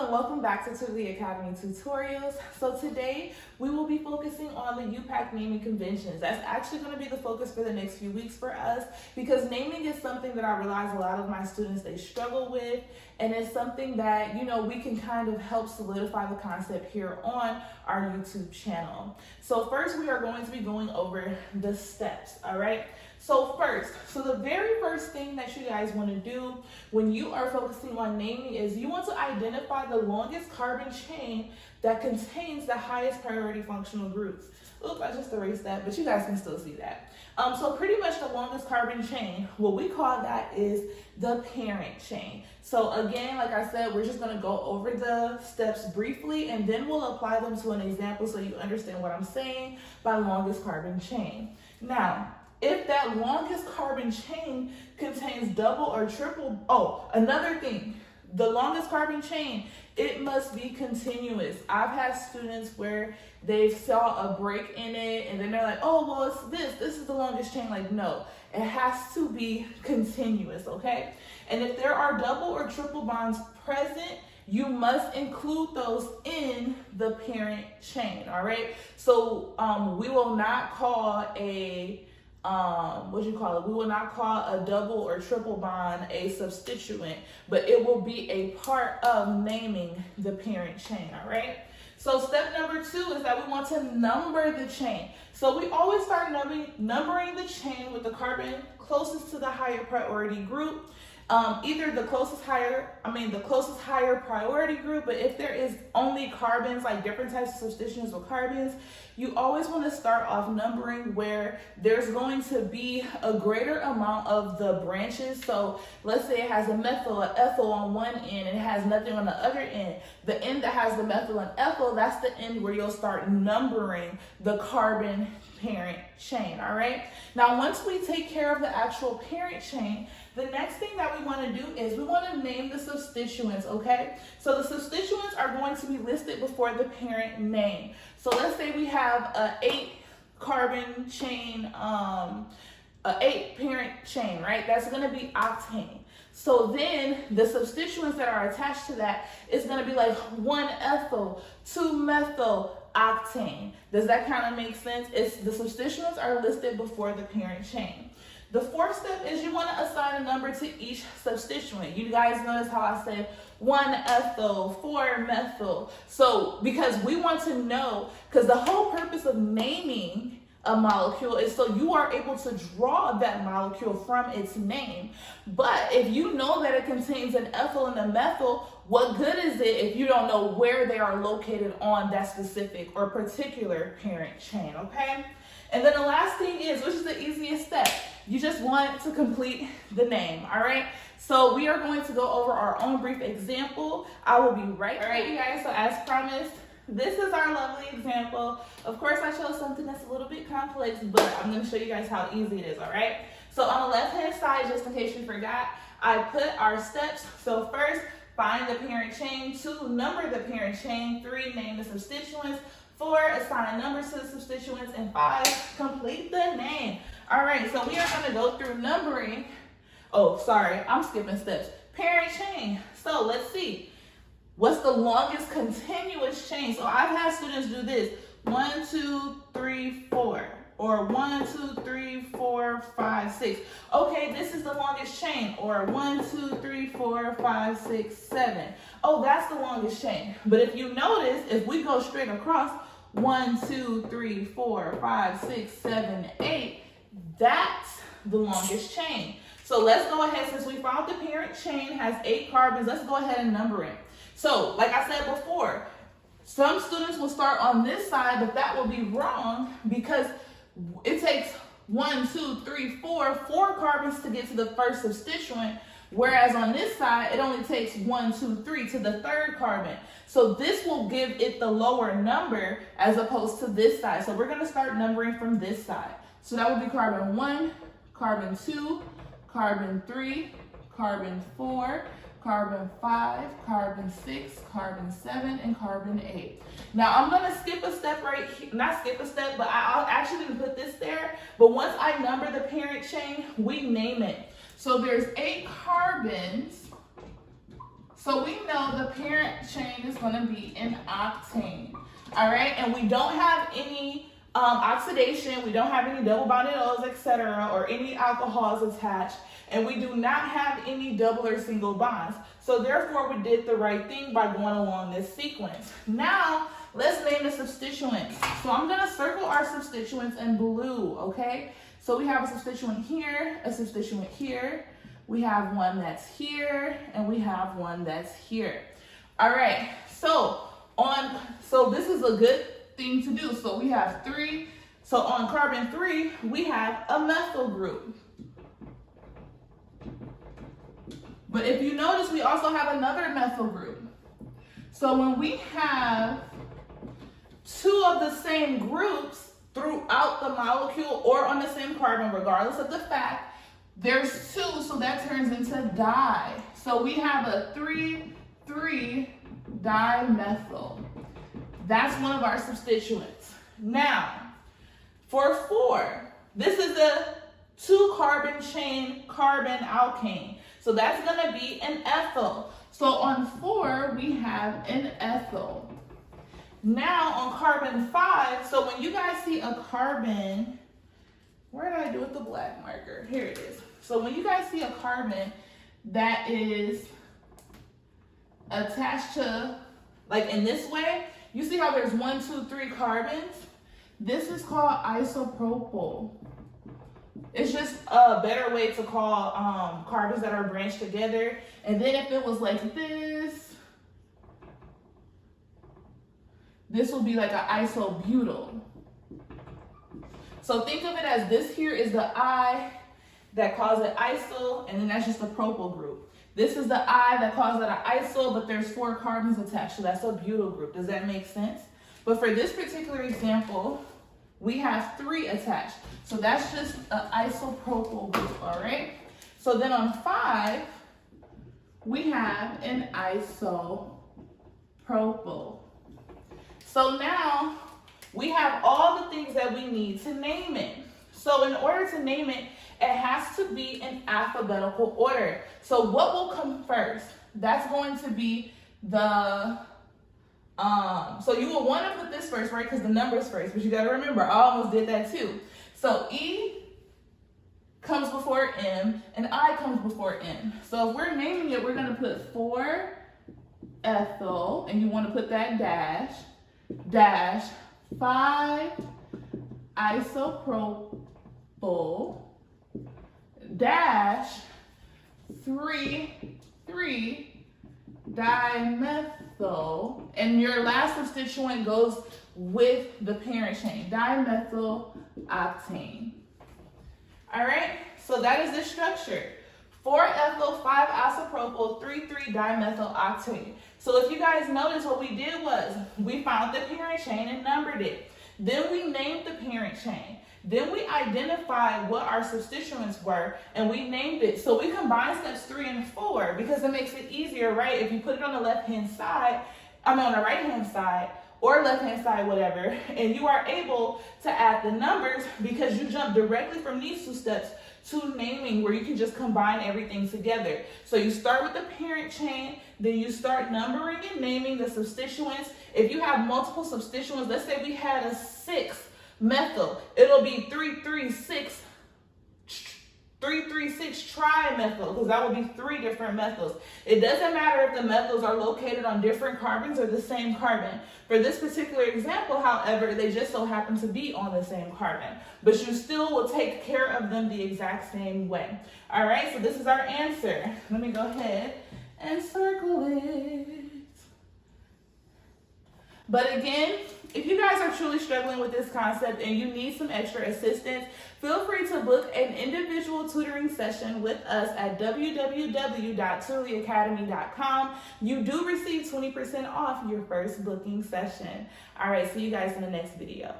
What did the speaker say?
and welcome back to the Academy Tutorials. So today we will be focusing on the IUPAC Naming Conventions. That's actually going to be the focus for the next few weeks for us because naming is something that I realize a lot of my students, they struggle with, and it's something that, we can kind of help solidify the concept here on our YouTube channel. So first we are going to be going over the steps, all right? So the very first thing that you guys want to do when you are focusing on naming is you want to identify the longest carbon chain that contains the highest priority functional groups. Oops, I just erased that, but you guys can still see that. So pretty much the longest carbon chain, what we call that is the parent chain. So again, like I said, we're just going to go over the steps briefly and then we'll apply them to an example so you understand what I'm saying by longest carbon chain. Now, if that longest carbon chain contains double or triple, another thing, the longest carbon chain, it must be continuous. I've had students where they saw a break in it and then they're like, oh, well, it's this is the longest chain. Like, no, it has to be continuous, okay? And if there are double or triple bonds present, you must include those in the parent chain, all right? So we will not call a we will not call a double or triple bond a substituent, but it will be a part of naming the parent chain, all right? So step number 2 is that we want to number the chain. So we always start numbering the chain with the carbon closest to the higher priority group. Either the closest higher priority group, but if there is only carbons, like different types of substituents with carbons, you always want to start off numbering where there's going to be a greater amount of the branches. So let's say it has a methyl, an ethyl on one end, and it has nothing on the other end. The end that has the methyl and ethyl, that's the end where you'll start numbering the carbon parent chain, all right? Now, once we take care of the actual parent chain, the next thing that we want to do is we want to name the substituents, okay? So the substituents are going to be listed before the parent name. So let's say we have a 8 carbon chain, a 8 parent chain, right? That's going to be octane. So then the substituents that are attached to that is going to be like 1 ethyl, 2 methyl, octane. Does that kind of make sense? The substituents are listed before the parent chain. The 4th step is you want to assign a number to each substituent. You guys notice how I said 1 ethyl, 4 methyl. So because we want to know, because the whole purpose of naming a molecule is so you are able to draw that molecule from its name. But if you know that it contains an ethyl and a methyl, what good is it if you don't know where they are located on that specific or particular parent chain, okay? And then the last thing is, which is the easiest step, you just want to complete the name, all right? So we are going to go over our own brief example. I will be right back, you guys. So as promised, this is our lovely example. Of course, I chose something that's a little bit complex, but I'm going to show you guys how easy it is, all right? So on the left-hand side, just in case you forgot, I put our steps. So first, find the parent chain. 2, number the parent chain. 3, name the substituents. 4, assign numbers to the substituents. And 5, complete the name. All right, so we are going to go through numbering. Oh, sorry, I'm skipping steps. Parent chain. So let's see. What's the longest continuous chain? So I've had students do this. 1, 2, 3, 4. Or 1, 2, 3, 4, 5, 6. Okay, this is the longest chain. Or 1, 2, 3, 4, 5, 6, 7. Oh, that's the longest chain. But if you notice, if we go straight across, 1, 2, 3, 4, 5, 6, 7, 8, that's the longest chain. So let's go ahead, since we found the parent chain has 8 carbons, let's go ahead and number it. So, like I said before, some students will start on this side, but that will be wrong because it takes 1, 2, 3, 4 carbons to get to the first substituent, whereas on this side, it only takes 1, 2, 3 to the 3rd carbon. So this will give it the lower number as opposed to this side. So we're going to start numbering from this side. So that would be carbon 1, carbon 2, carbon 3, carbon 4, carbon 5, carbon 6, carbon 7, and carbon 8. Now I'm going to skip a step right here, not skip a step, but I actually didn't put this there. But once I number the parent chain, we name it. So there's 8 carbons. So we know the parent chain is going to be an octane. All right, and we don't have any oxidation, we don't have any double bonded O's, etc., or any alcohols attached, and we do not have any double or single bonds. So therefore, we did the right thing by going along this sequence. Now, let's name the substituents. So I'm going to circle our substituents in blue, okay? So we have a substituent here, a substituent here, we have one that's here, and we have one that's here. All right, so this is a good thing to do. So we have 3. So on carbon 3, we have a methyl group. But if you notice, we also have another methyl group. So when we have 2 of the same groups throughout the molecule or on the same carbon, regardless of the fact, there's 2, so that turns into di. So we have a 3,3-dimethyl. That's one of our substituents. Now, for 4, this is a 2-carbon chain carbon alkane. So that's going to be an ethyl. So on 4, we have an ethyl. Now on carbon 5, so when you guys see a carbon, where did I do with the black marker? Here it is. So when you guys see a carbon that is attached to, like in this way, you see how there's 1, 2, 3 carbons? This is called isopropyl. It's just a better way to call carbons that are branched together. And then if it was like this will be like an isobutyl. So think of it as this here is the I that calls it iso, and then that's just the propyl group. This is the I that calls it an iso, but there's 4 carbons attached, so that's a butyl group. Does that make sense? But for this particular example, we have 3 attached. So that's just an isopropyl group, all right? So then on 5, we have an isopropyl. So now we have all the things that we need to name it. So in order to name it, it has to be in alphabetical order. So what will come first? That's going to be the so you will want to put this first, right? Because the number's first, but you got to remember, I almost did that too. So E comes before M, and I comes before M. So if we're naming it, we're going to put 4-ethyl, and you want to put that dash, 5-isopropyl, dash, 3,3-dimethyl, and your last substituent goes with the parent chain, dimethyl octane. All right, so that is the structure. 4-ethyl, 5-isopropyl, 3,3-dimethyl octane. So if you guys notice, what we did was we found the parent chain and numbered it. Then we named the parent chain. Then we identified what our substituents were, and we named it. So we combined steps 3 and 4 because it makes it easier, right? If you put it on the left-hand side, on the right-hand side, or left-hand side, whatever, and you are able to add the numbers because you jump directly from these 2 steps to naming, where you can just combine everything together. So you start with the parent chain, then you start numbering and naming the substituents. If you have multiple substituents, let's say we had a 6-methyl, it'll be 3,3,6-trimethyl, because that would be 3 different methyls. It doesn't matter if the methyls are located on different carbons or the same carbon. For this particular example, however, they just so happen to be on the same carbon, but you still will take care of them the exact same way. All right, so this is our answer. Let me go ahead and circle it. But again, if you guys are truly struggling with this concept and you need some extra assistance, feel free to book an individual tutoring session with us at www.tutorlyacademy.com. You do receive 20% off your first booking session. All right, see you guys in the next video.